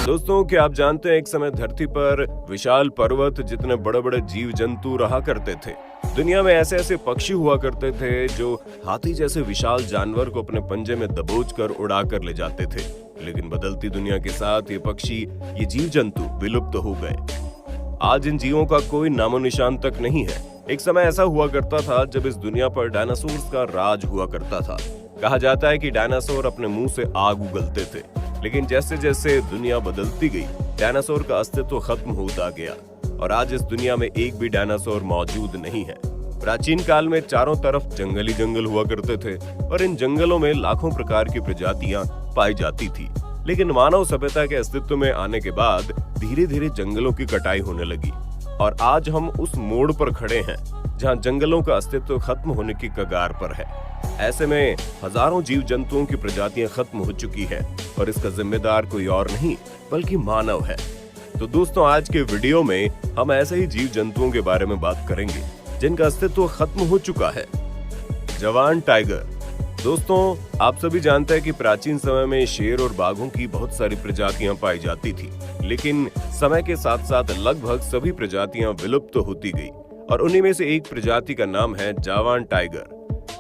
दोस्तों, क्या आप जानते हैं एक समय धरती पर विशाल पर्वत जितने बड़े बड़े जीव जंतु रहा करते थे। दुनिया में ऐसे ऐसे पक्षी हुआ करते थे जो हाथी जैसे विशाल जानवर को अपने पंजे में दबोच कर उड़ा कर ले जाते थे। लेकिन बदलती दुनिया के साथ ये पक्षी, ये जीव जंतु विलुप्त हो गए। आज इन जीवों का कोई नामो निशान तक नहीं है। एक समय ऐसा हुआ करता था जब इस दुनिया पर डायनासोर्स का राज हुआ करता था। कहा जाता है कि डायनासोर अपने मुंह से आग उगलते थे, लेकिन जैसे जैसे दुनिया बदलती गई, डायनासोर का अस्तित्व खत्म होता गया और आज इस दुनिया में एक भी डायनासोर मौजूद नहीं है। प्राचीन काल में चारों तरफ जंगल ही जंगल हुआ करते थे और इन जंगलों में लाखों प्रकार की प्रजातियां पाई जाती थी। लेकिन मानव सभ्यता के अस्तित्व में आने के बाद धीरे धीरे जंगलों की कटाई होने लगी और आज हम उस मोड़ पर खड़े हैं जहां जंगलों का अस्तित्व खत्म होने की कगार पर है। ऐसे में हजारों जीव जंतुओं की प्रजातियां खत्म हो चुकी है और इसका जिम्मेदार कोई और नहीं बल्कि मानव है। तो दोस्तों, आज के वीडियो में हम ऐसे ही जीव जंतुओं के बारे में बात करेंगे जिनका अस्तित्व खत्म हो चुका है। जवान टाइगर। दोस्तों, आप सभी जानते हैं कि प्राचीन समय में शेर और बाघों की बहुत सारी प्रजातियां पाई जाती थी, लेकिन समय के साथ साथ लगभग सभी प्रजातियां विलुप्त होती गई और उन्हीं में से एक प्रजाति का नाम है जावान टाइगर।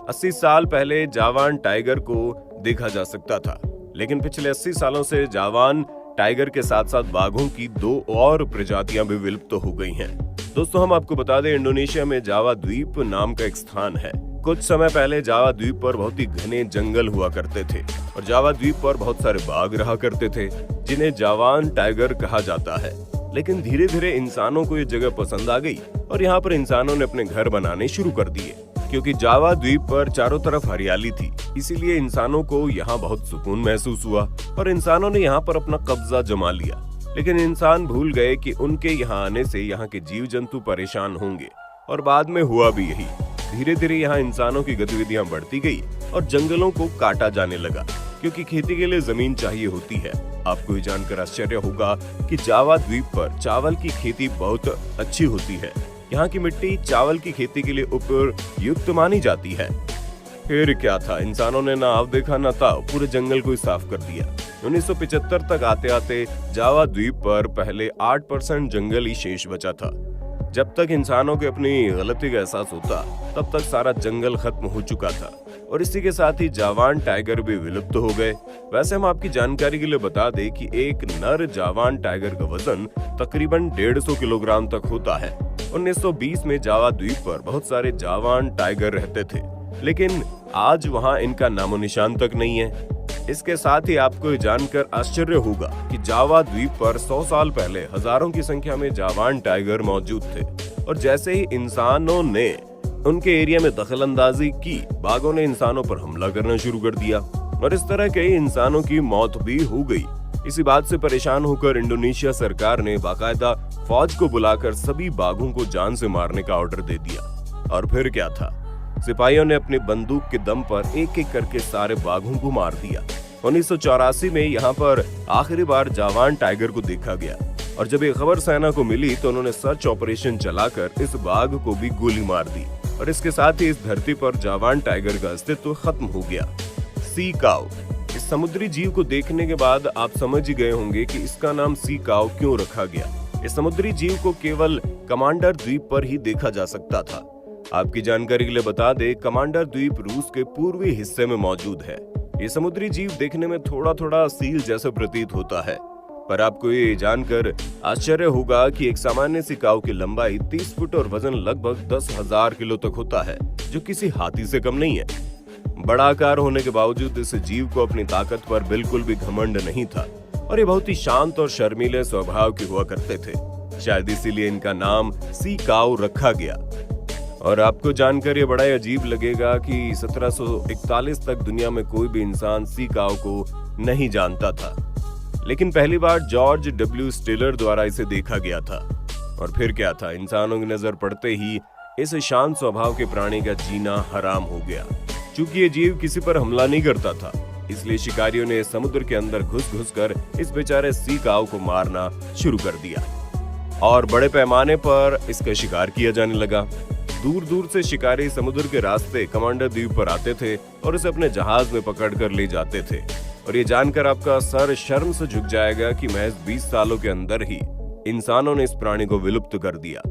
80 साल पहले जावान टाइगर को देखा जा सकता था, लेकिन पिछले 80 सालों से जावान टाइगर के साथ साथ बाघों की 2 और प्रजातियां भी विलुप्त हो गई हैं। दोस्तों, हम आपको बता दें, इंडोनेशिया में जावा द्वीप नाम का एक स्थान है। कुछ समय पहले जावा द्वीप पर बहुत ही घने जंगल हुआ करते थे और जावा द्वीप पर बहुत सारे बाघ रहा करते थे जिन्हें जावान टाइगर कहा जाता है। लेकिन धीरे धीरे इंसानों को ये जगह पसंद आ गई और यहाँ पर इंसानों ने अपने घर बनाने शुरू कर दिए। क्योंकि जावा द्वीप पर चारों तरफ हरियाली थी, इसीलिए इंसानों को यहाँ बहुत सुकून महसूस हुआ और इंसानों ने यहाँ पर अपना कब्जा जमा लिया। लेकिन इंसान भूल गए कि उनके यहाँ आने से यहाँ के जीव जंतु परेशान होंगे और बाद में हुआ भी यही। धीरे धीरे यहाँ इंसानों की गतिविधियां बढ़ती गई और जंगलों को काटा जाने लगा, क्योंकि खेती के लिए जमीन चाहिए होती है। आपको ये जानकर आश्चर्य होगा कि जावा द्वीप पर चावल की खेती बहुत अच्छी होती है। यहाँ की मिट्टी चावल की खेती के लिए उपयुक्त मानी जाती है। फिर क्या था, इंसानों ने ना आव देखा ना ताव, पूरे जंगल को ही साफ कर दिया। 1975 तक आते आते जावा द्वीप पर पहले 8% जंगल ही शेष बचा था। जब तक इंसानों के अपनी गलती का एहसास होता, तब तक सारा जंगल खत्म हो चुका था और इसी के साथ ही जावान टाइगर भी विलुप्त हो गए। वैसे हम आपकी जानकारी के लिए बता दें कि एक नर जावान टाइगर का वजन तकरीबन 150 किलोग्राम तक होता है। 1920 में जावा द्वीप पर बहुत सारे जावान टाइगर रहते थे, लेकिन आज वहां इनका नामो निशान तक नहीं है। इसके साथ ही आपको ये जानकर आश्चर्य होगा कि जावा द्वीप पर 100 साल पहले हजारों की संख्या में जावान टाइगर मौजूद थे और जैसे ही इंसानों ने उनके एरिया में दखलंदाजी की, बाघों ने इंसानों पर हमला करना शुरू कर दिया और इस तरह कई इंसानों की मौत भी हो गई। इसी बात से परेशान होकर इंडोनेशिया सरकार ने बाकायदा फौज को बुलाकर सभी बाघों को जान से मारने का ऑर्डर दे दिया। और फिर क्या था, सिपाहियों ने अपनी बंदूक के दम पर एक एक करके सारे बाघों को मार दिया। 1984 में यहाँ पर आखिरी बार जावान टाइगर को देखा गया और जब ये खबर सेना को मिली तो उन्होंने सर्च ऑपरेशन चलाकर इस बाघ को भी गोली मार दी और इसके साथ ही इस धरती पर जावान टाइगर का अस्तित्व खत्म हो गया। सी काऊ। इस समुद्री जीव को देखने के बाद आप समझ ही गए होंगे कि इसका नाम सी काऊ क्यों रखा गया। इस समुद्री जीव को केवल कमांडर द्वीप पर ही देखा जा सकता था। आपकी जानकारी के लिए बता दें, कमांडर द्वीप रूस के पूर्वी हिस्से में मौजूद है। ये समुद्री जीव देखने में थोड़ा थोड़ा सील जैसा प्रतीत होता है, पर आपको ये जानकर आश्चर्य होगा कि एक सामान्य सी काऊ की लंबाई 30 फुट और वजन लगभग 10,000 किलो तक होता है, जो किसी हाथी से कम नहीं है। बड़ा आकार होने के बावजूद इस जीव को अपनी ताकत पर बिल्कुल भी घमंड नहीं था और ये बहुत ही शांत और शर्मीले स्वभाव के हुआ करते थे। शायद इसीलिए इनका नाम सी काऊ रखा गया। और आपको जानकर ये बड़ा अजीब लगेगा कि 1741 तक दुनिया में कोई भी इंसान सी काऊ को नहीं जानता था, लेकिन पहली बार जॉर्ज डब्ल्यू स्टिलर द्वारा इसे देखा गया था। और फिर क्या था, इंसानों की नजर पड़ते ही इस शांत स्वभाव के प्राणी का जीना हराम हो गया। चूंकि ये जीव किसी पर हमला नहीं करता था, इसलिए शिकारियों ने समुद्र के अंदर घुस कर इस बेचारे सी काऊ को मारना शुरू कर दिया और बड़े पैमाने पर इसका शिकार किया जाने लगा। दूर दूर से शिकारी समुद्र के रास्ते कमांडर द्वीप पर आते थे और इसे अपने जहाज में पकड़कर ले जाते थे। और ये जानकर आपका सर शर्म से झुक जाएगा कि महज 20 सालों के अंदर ही इंसानों ने इस प्राणी को विलुप्त कर दिया।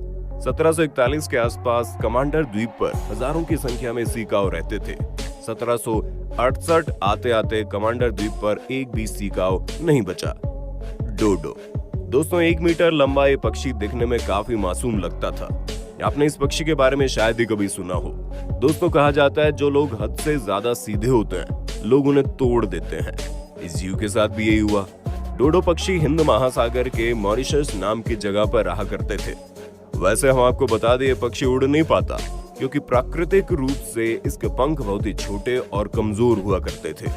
1741 के आसपास कमांडर द्वीप पर हजारों की संख्या में सीकाव रहते थे। 1768 आते आते कमांडर द्वीप पर एक भी सीकाव नहीं बचा। डोडो दोस्तों, 1 मीटर लंबा ये पक्षी दिखने में काफी मासूम लगता था। आपने इस पक्षी के बारे में शायद ही कभी सुना हो। दोस्तों, कहा जाता है जो लोग हद से ज्यादा सीधे होते हैं, लोग उन्हें तोड़ देते हैं। इस जीव के साथ भी यही हुआ। डोडो पक्षी हिंद महासागर के मॉरिशस नाम की जगह पर रहा करते थे। वैसे हम आपको बता दें, ये पक्षी उड़ नहीं पाता क्योंकि प्राकृतिक रूप से इसके पंख बहुत ही छोटे और कमजोर हुआ करते थे।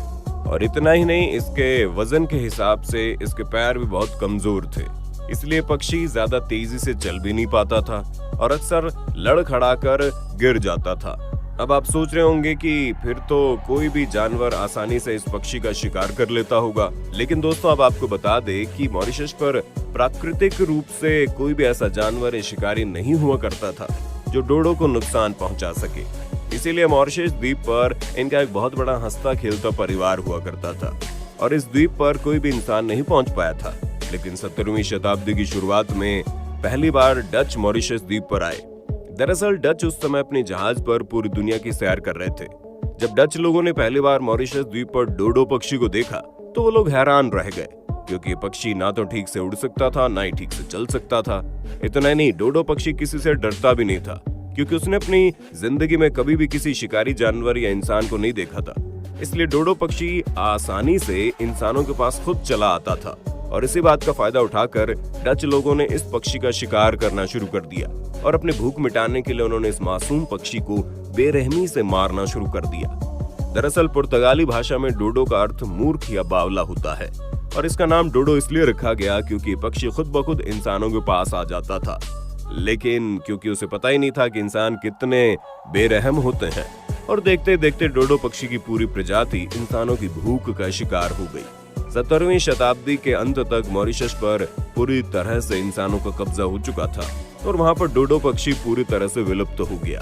और इतना ही नहीं, इसके वजन के हिसाब से इसके पैर भी बहुत कमजोर थे, इसलिए पक्षी ज्यादा तेजी से चल भी नहीं पाता था और अक्सर लड़खड़ा कर गिर जाता था। अब आप सोच रहे होंगे कि फिर तो कोई भी जानवर आसानी से इस पक्षी का शिकार कर लेता होगा, लेकिन दोस्तों अब आपको बता दें कि मॉरिशस पर प्राकृतिक रूप से कोई भी ऐसा जानवर या शिकारी नहीं हुआ करता था जो डोडो को नुकसान पहुंचा सके। इसीलिए मॉरिशस द्वीप पर इनका एक बहुत बड़ा हंसता खेलता परिवार हुआ करता था और इस द्वीप पर कोई भी इंसान नहीं पहुंच पाया था। लेकिन 17वीं शताब्दी की शुरुआत में पहली बार डच मॉरिशस द्वीप पर आए। दरअसल डच उस समय अपने जहाज पर पूरी दुनिया की सैर कर रहे थे। जब डच लोगों ने पहली बार मॉरिशस द्वीप पर डोडो पक्षी को देखा तो वो लोग हैरान रह गए, क्योंकि ये पक्षी ना तो ठीक से उड़ सकता था, ना ही ठीक से चल सकता था। इतना नहीं, डोडो पक्षी किसी से डरता भी नहीं था, क्योंकि उसने अपनी जिंदगी में कभी भी किसी शिकारी जानवर या इंसान को नहीं देखा था। इसलिए डोडो पक्षी आसानी से इंसानों के पास खुद चला आता था और इसी बात का फायदा उठाकर डच लोगों ने इस पक्षी का शिकार करना शुरू कर दिया और अपनी भूख मिटाने के लिए उन्होंने इस मासूम पक्षी को बेरहमी से मारना शुरू कर दिया। दरअसल पुर्तगाली भाषा में डोडो का अर्थ मूर्ख या बावला होता है और इसका नाम डोडो इसलिए रखा गया क्योंकि पक्षी खुद ब खुद इंसानों के पास आ जाता था, लेकिन क्योंकि उसे पता ही नहीं था कि इंसान कितने बेरहम होते हैं और देखते देखते डोडो पक्षी की पूरी प्रजाति इंसानों की भूख का शिकार हो गई। 17वीं शताब्दी के अंत तक मॉरिशस पर पूरी तरह से इंसानों का कब्जा हो चुका था और वहां पर डोडो पक्षी पूरी तरह से विलुप्त हो गया।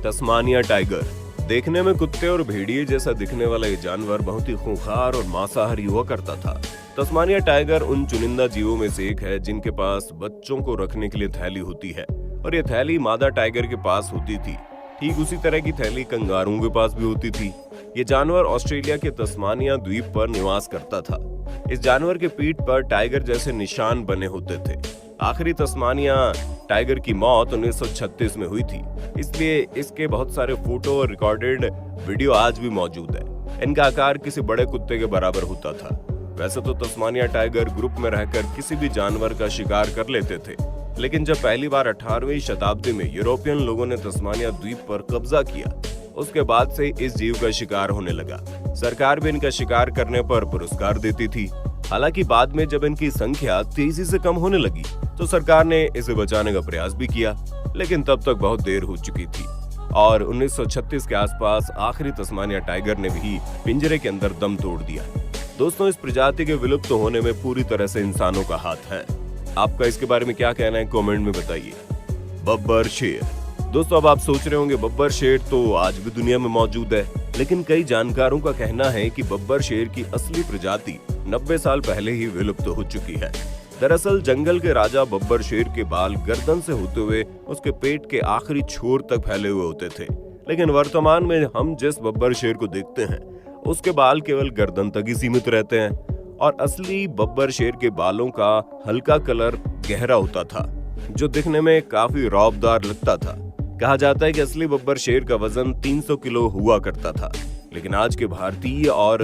तस्मानिया टाइगर देखने में कुत्ते और भेड़िए जैसा दिखने वाला ये जानवर बहुत ही खूंखार और मांसाहारी हुआ करता था। तस्मानिया टाइगर उन चुनिंदा जीवों में से एक है जिनके पास बच्चों को रखने के लिए थैली होती है और ये थैली मादा टाइगर के पास होती थी। ठीक उसी तरह की थैली कंगारुओं के पास भी होती थी। ये जानवर ऑस्ट्रेलिया के तस्मानिया द्वीप पर निवास करता था। इस जानवर के पीठ पर टाइगर जैसे निशान बने होते थे। आखिरी तस्मानिया टाइगर की मौत 1936 में हुई थी, इसलिए इसके बहुत सारे फोटो और रिकॉर्डेड वीडियो आज भी मौजूद है। इनका आकार किसी बड़े कुत्ते के बराबर होता था। वैसे तो तस्मानिया टाइगर ग्रुप में रहकर किसी भी जानवर का शिकार कर लेते थे, लेकिन जब पहली बार 18वीं शताब्दी में यूरोपियन लोगों ने तस्मानिया द्वीप पर कब्जा किया, उसके बाद से इस जीव का शिकार होने लगा। सरकार भी इनका शिकार करने पर पुरस्कार देती थी। हालांकि बाद में जब इनकी संख्या तेजी से कम होने लगी तो सरकार ने इसे बचाने का प्रयास भी किया, लेकिन तब तक बहुत देर हो चुकी थी और 1936 के आसपास आखिरी तस्मानिया टाइगर ने भी पिंजरे के अंदर दम तोड़ दिया। दोस्तों, इस प्रजाति के विलुप्त होने में पूरी तरह से इंसानों का हाथ है। आपका इसके बारे में क्या कहना है, कमेंट में बताइए। बब्बर शेर दोस्तों, अब आप सोच रहे होंगे बब्बर शेर तो आज भी दुनिया में मौजूद है, लेकिन कई जानकारों का कहना है कि बब्बर शेर की असली प्रजाति 90 साल पहले ही विलुप्त हो चुकी है। दरअसल जंगल के राजा बब्बर शेर के बाल गर्दन से होते हुए उसके पेट के आखिरी छोर तक फैले हुए होते थे, लेकिन वर्तमान में हम जिस बब्बर शेर को देखते हैं उसके बाल केवल गर्दन तक ही सीमित रहते हैं और असली बब्बर शेर के बालों का हल्का कलर गहरा होता था जो दिखने में काफी रौबदार लगता था। कहा जाता है कि असली बब्बर शेर का वजन 300 किलो हुआ करता था, लेकिन आज के भारतीय और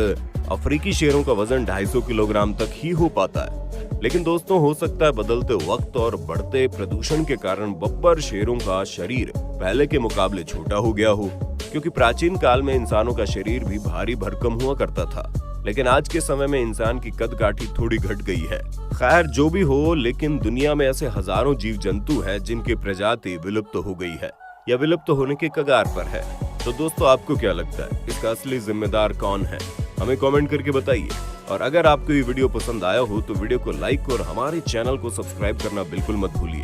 अफ्रीकी शेरों का वजन 250 किलोग्राम तक ही हो पाता है। लेकिन दोस्तों, हो सकता है बदलते वक्त और बढ़ते प्रदूषण के कारण बब्बर शेरों का शरीर पहले के मुकाबले छोटा हो गया हो, क्योंकि प्राचीन काल में इंसानों का शरीर भी भारी भरकम हुआ करता था, लेकिन आज के समय में इंसान की कदकाठी थोड़ी घट गई है। खैर जो भी हो, लेकिन दुनिया में ऐसे हजारों जीव जंतु हैं जिनकी प्रजाति विलुप्त हो गई है या विलुप्त होने के कगार पर है। तो दोस्तों, आपको क्या लगता है, इसका असली जिम्मेदार कौन है? हमें कमेंट करके बताइए। और अगर आपको ये वीडियो पसंद आया हो तो वीडियो को लाइक और हमारे चैनल को सब्सक्राइब करना बिल्कुल मत भूलिए।